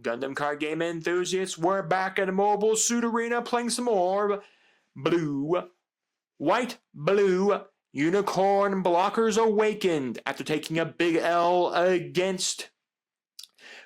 Gundam Card Game enthusiasts, we're back at a Mobile Suit Arena playing some more blue, white, blue, unicorn blockers awakened after taking a big L against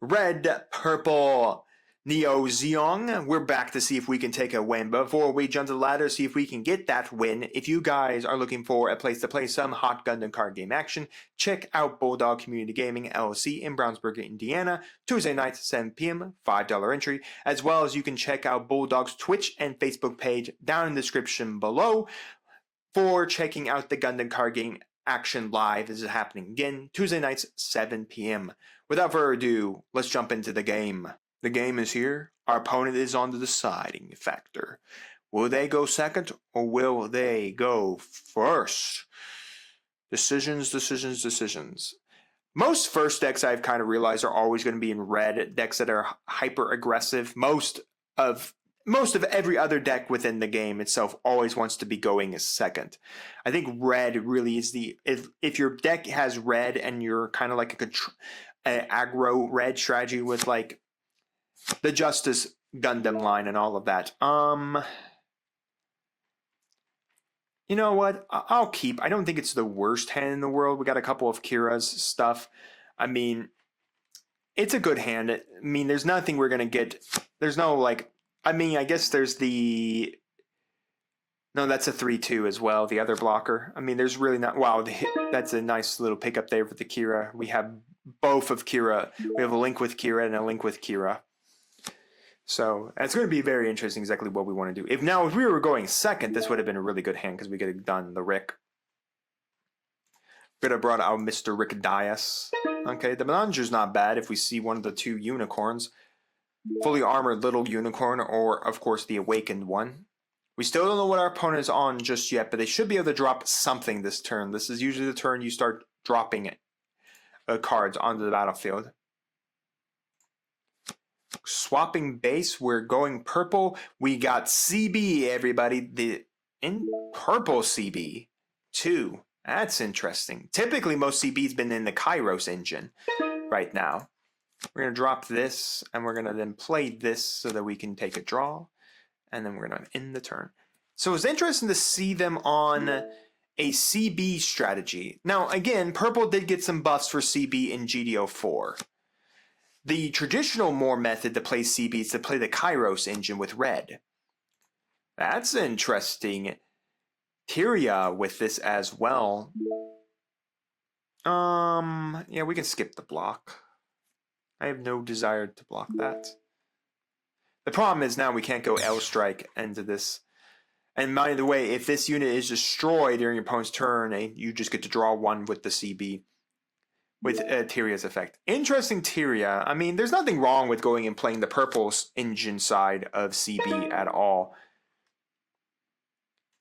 red, purple, Neo Zeong. We're back to see if we can take a win. Before we jump to the ladder, see if we can get that win. If you guys are looking for a place to play some hot Gundam card game action, check out Bulldog Community Gaming LLC in Brownsburg, Indiana, Tuesday nights, 7 p.m., $5 entry, as well as you can check out Bulldog's Twitch and Facebook page down in the description below for checking out the Gundam card game action live. This is happening again, Tuesday nights, 7 p.m. Without further ado, let's jump into the game. The game is here. Our opponent is on the deciding factor. Will they go second or will they go first? Decisions, decisions, decisions. Most first decks I've kind of realized are always going to be in red, decks that are hyper aggressive. Most of every other deck within the game itself always wants to be going as second. I think red really is if your deck has red and you're kind of like an aggro red strategy with like the Justice Gundam line and all of that. You know what? I'll keep. I don't think it's the worst hand in the world. We got a couple of Kira's stuff. I mean, it's a good hand. I mean, there's nothing we're going to get. There's no like, I mean, I guess there's the, no, that's a 3-2 as well. The other blocker. I mean, there's really not, wow, that's a nice little pickup there for the Kira. We have both of Kira. We have a link with Kira and a link with Kira. So it's going to be very interesting exactly what we want to do. If we were going second, this would have been a really good hand because we could have done the Rick. Could have brought out Mr. Rick Dias. Okay, the Melanger's not bad if we see one of the two unicorns. Fully armored little unicorn or, of course, the awakened one. We still don't know what our opponent is on just yet, but they should be able to drop something this turn. This is usually the turn you start dropping cards onto the battlefield. Swapping base, we're going purple. We got CB, everybody. In purple CB, too. That's interesting. Typically, most CB's been in the Kairos engine right now. We're going to drop this, and we're going to then play this so that we can take a draw. And then we're going to end the turn. So it's interesting to see them on a CB strategy. Now, again, purple did get some buffs for CB in GDO4. The traditional method to play CB is to play the Kairos engine with red. That's interesting. Tyria with this as well. Yeah, we can skip the block. I have no desire to block that. The problem is now we can't go L strike into this. And by the way, if this unit is destroyed during your opponent's turn, you just get to draw one with the CB. With Tyria's effect. Interesting Tyria. I mean, there's nothing wrong with going and playing the purple engine side of CB at all.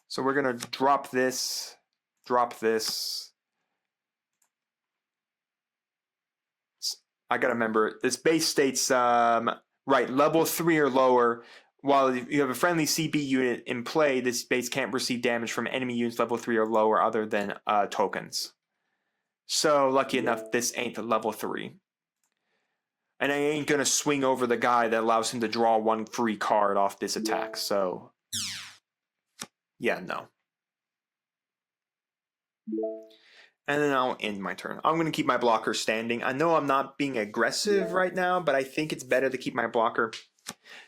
So we're going to drop this. Drop this. I got to remember, this base states, right, level 3 or lower. While you have a friendly CB unit in play, this base can't receive damage from enemy units level 3 or lower other than tokens. So, lucky enough, this ain't level 3. And I ain't going to swing over the guy that allows him to draw one free card off this attack. So, yeah, no. And then I'll end my turn. I'm going to keep my blocker standing. I know I'm not being aggressive right now, but I think it's better to keep my blocker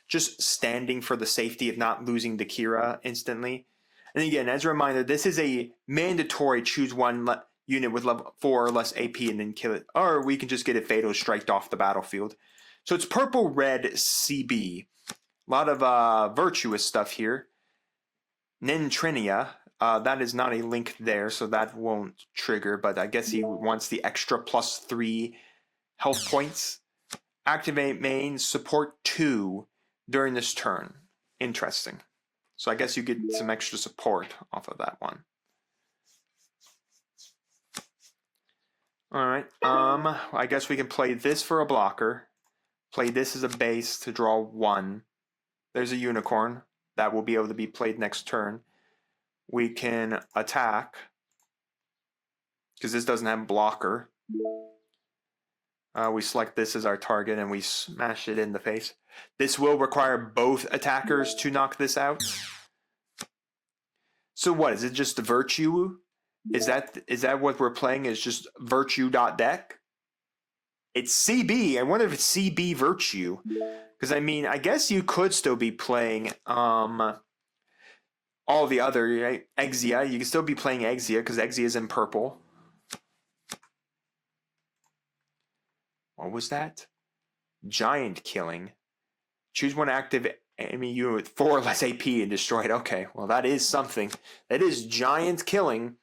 just standing for the safety of not losing the Kira instantly. And again, as a reminder, this is a mandatory choose one unit with level 4 or less AP and then kill it. Or we can just get it fatal striked off the battlefield. So it's purple, red, CB. A lot of virtuous stuff here. Nintrinia. That is not a link there, so that won't trigger. But I guess he wants the extra +3 health points. Activate main, support 2 during this turn. Interesting. So I guess you get some extra support off of that one. Alright, I guess we can play this for a blocker. Play this as a base to draw 1. There's a unicorn. That will be able to be played next turn. We can attack. Because this doesn't have blocker. We select this as our target and we smash it in the face. This will require both attackers to knock this out. So what, is it just the virtue? Is that what we're playing, is just virtue.deck? It's CB. I wonder if it's CB virtue. Because I mean, I guess you could still be playing all the other, right? Exia. You can still be playing Exia because Exia is in purple. What was that? Giant killing. Choose one active enemy unit with 4 or less AP and destroy it. Okay, well that is something. That is giant killing.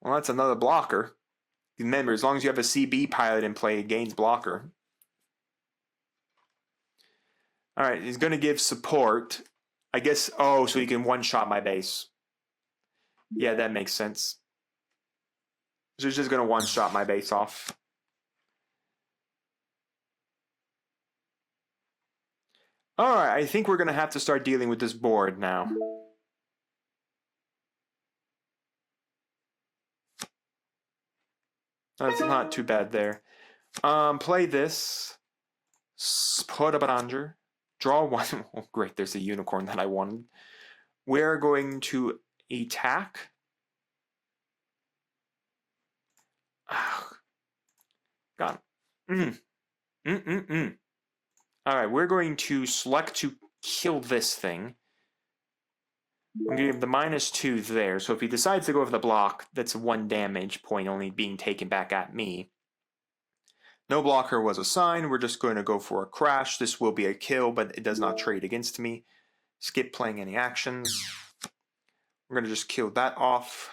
Well, that's another blocker. Remember, as long as you have a CB pilot in play, it gains blocker. Alright, he's going to give support. I guess, oh, so he can one-shot my base. Yeah, that makes sense. So he's just going to one-shot my base off. Alright, I think we're going to have to start dealing with this board now. That's not too bad there. Play this. Put a Baranger. Draw one. Oh, great, there's a unicorn that I wanted. We're going to attack. God. Alright, we're going to select to kill this thing. I'm going to give the -2 there. So if he decides to go for the block, that's 1 damage point only being taken back at me. No blocker was assigned. We're just going to go for a crash. This will be a kill, but it does not trade against me. Skip playing any actions. We're going to just kill that off.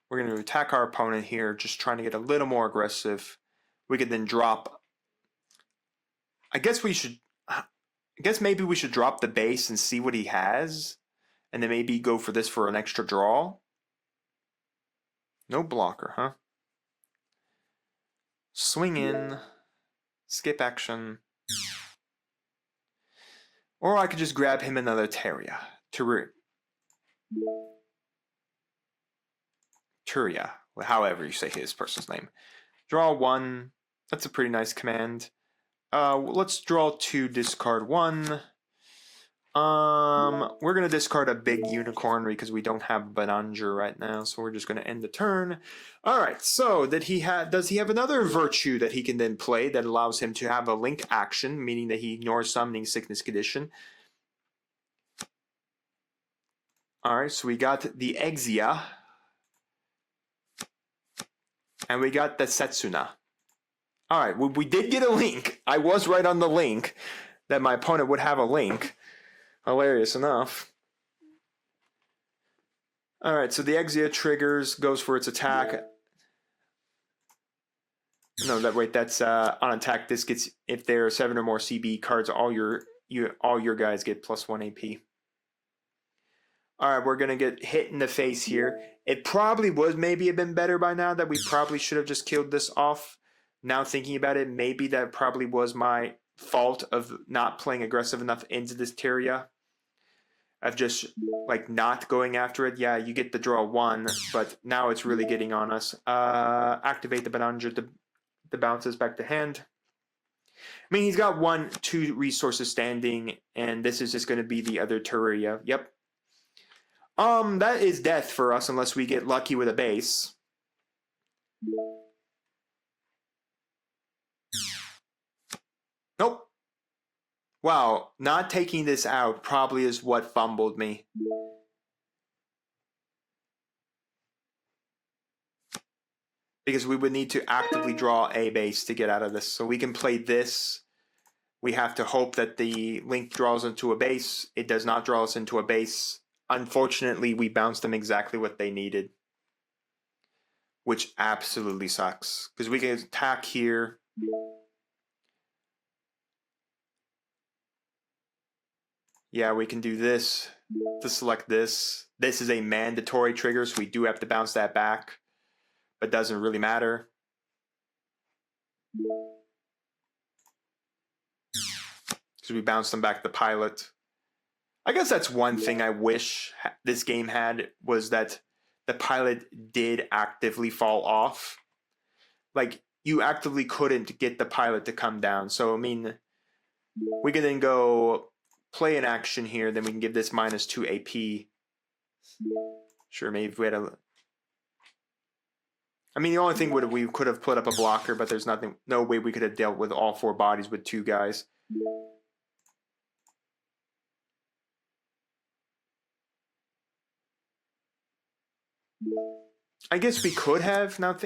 We're going to attack our opponent here, just trying to get a little more aggressive. We could then drop. I guess maybe we should drop the base and see what he has, and then maybe go for this for an extra draw. No blocker, huh? Swing in, skip action. Or I could just grab him another Teria. Turia, however you say his person's name. Draw 1. That's a pretty nice command. Let's draw 2, discard 1. We're going to discard a big unicorn because we don't have Baranger right now, so we're just going to end the turn. Alright, so does he have another virtue that he can then play that allows him to have a link action, meaning that he ignores summoning sickness condition? Alright, so we got the Exia. And we got the Setsuna. Alright, well, we did get a link. I was right on the link that my opponent would have a link. Hilarious enough. Alright, so the Exia triggers, goes for its attack. No, that's on attack. This gets, if there are 7 or more CB cards, all your guys get +1 AP. Alright, we're gonna get hit in the face here. It probably would maybe have been better by now that we probably should have just killed this off. Now thinking about it, maybe that probably was my fault of not playing aggressive enough into this Teria. Of just like not going after it. Yeah, you get the draw 1, but now it's really getting on us. Activate the Baranger, the bounces back to hand. I mean, he's got 2 resources standing, and this is just going to be the other Teria. Yep. That is death for us unless we get lucky with a base. Nope. Wow, not taking this out probably is what fumbled me. Because we would need to actively draw a base to get out of this. So we can play this. We have to hope that the link draws into a base. It does not draw us into a base. Unfortunately, we bounced them exactly what they needed. Which absolutely sucks. Because we can attack here. Yeah, we can do this to select this. This is a mandatory trigger, so we do have to bounce that back. But doesn't really matter. Because we bounced them back to pilot. I guess that's one thing I wish this game had, was that the pilot did actively fall off. like, you actively couldn't get the pilot to come down. So, I mean, we can then go play an action here. Then we can give this -2 AP. Sure, maybe if we had a... I mean, the only thing would we could have put up a blocker, but there's no way we could have dealt with all 4 bodies with 2 guys. I guess we could have. Now,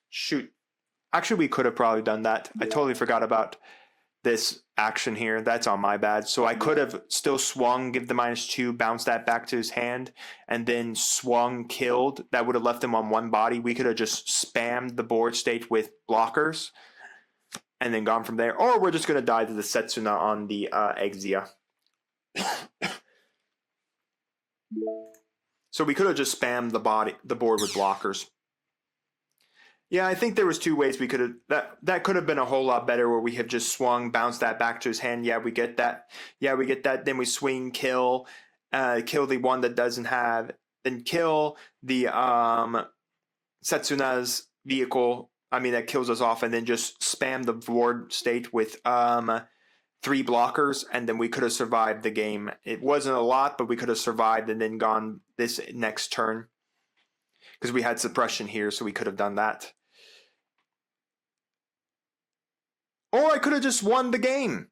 shoot. Actually, we could have probably done that. I totally forgot about this action here. That's on my bad. So I could have still swung, give the -2, bounce that back to his hand, and then swung, killed. That would have left him on 1 body. We could have just spammed the board state with blockers and then gone from there. Or we're just going to die to the Setsuna on the Exia. So we could have just spammed the board with blockers. Yeah, I think there was 2 ways we could have... That could have been a whole lot better, where we have just swung, bounced that back to his hand. Yeah, we get that. Yeah, we get that. Then we swing, kill the one that doesn't have... Then kill the Setsuna's vehicle. I mean, that kills us off. And then just spam the board state with 3 blockers. And then we could have survived the game. It wasn't a lot, but we could have survived and then gone this next turn. Because we had suppression here, so we could have done that. Or I could have just won the game.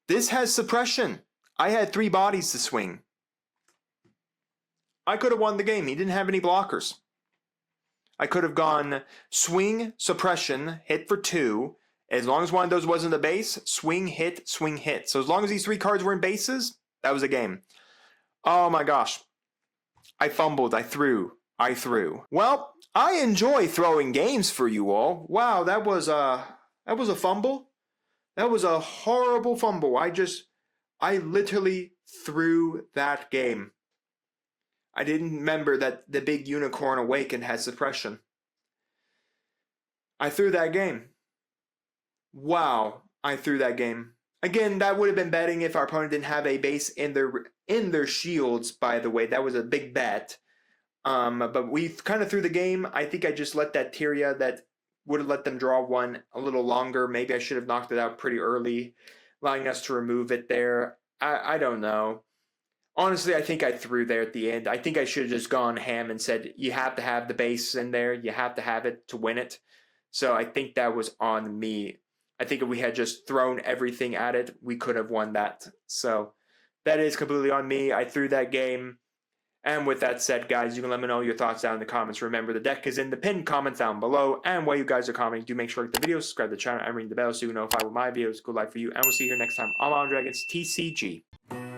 This has suppression. I had 3 bodies to swing. I could have won the game. He didn't have any blockers. I could have gone swing, suppression, hit for 2. As long as one of those wasn't a base, swing, hit, swing, hit. So as long as these 3 cards were in bases, that was a game. Oh my gosh. I fumbled. I threw. Well, I enjoy throwing games for you all. Wow, that was a fumble. That was a horrible fumble. I literally threw that game. I didn't remember that the big Unicorn Awakened has suppression. I threw that game. Wow, I threw that game. Again, that would have been betting if our opponent didn't have a base in their shields, by the way. That was a big bet. But we kind of threw the game. I think I just let that Tyria that would have let them draw 1 a little longer. Maybe I should have knocked it out pretty early, allowing us to remove it there. I don't know. Honestly, I think I threw there at the end. I think I should have just gone ham and said, you have to have the base in there. You have to have it to win it. So I think that was on me. I think if we had just thrown everything at it, we could have won that. So that is completely on me. I threw that game. And with that said, guys, you can let me know your thoughts down in the comments. Remember, the deck is in the pinned comments down below. And while you guys are commenting, do make sure to like the video, subscribe to the channel, and ring the bell so you know if I will my videos go live for you. And we'll see you here next time on Modern Dragons TCG.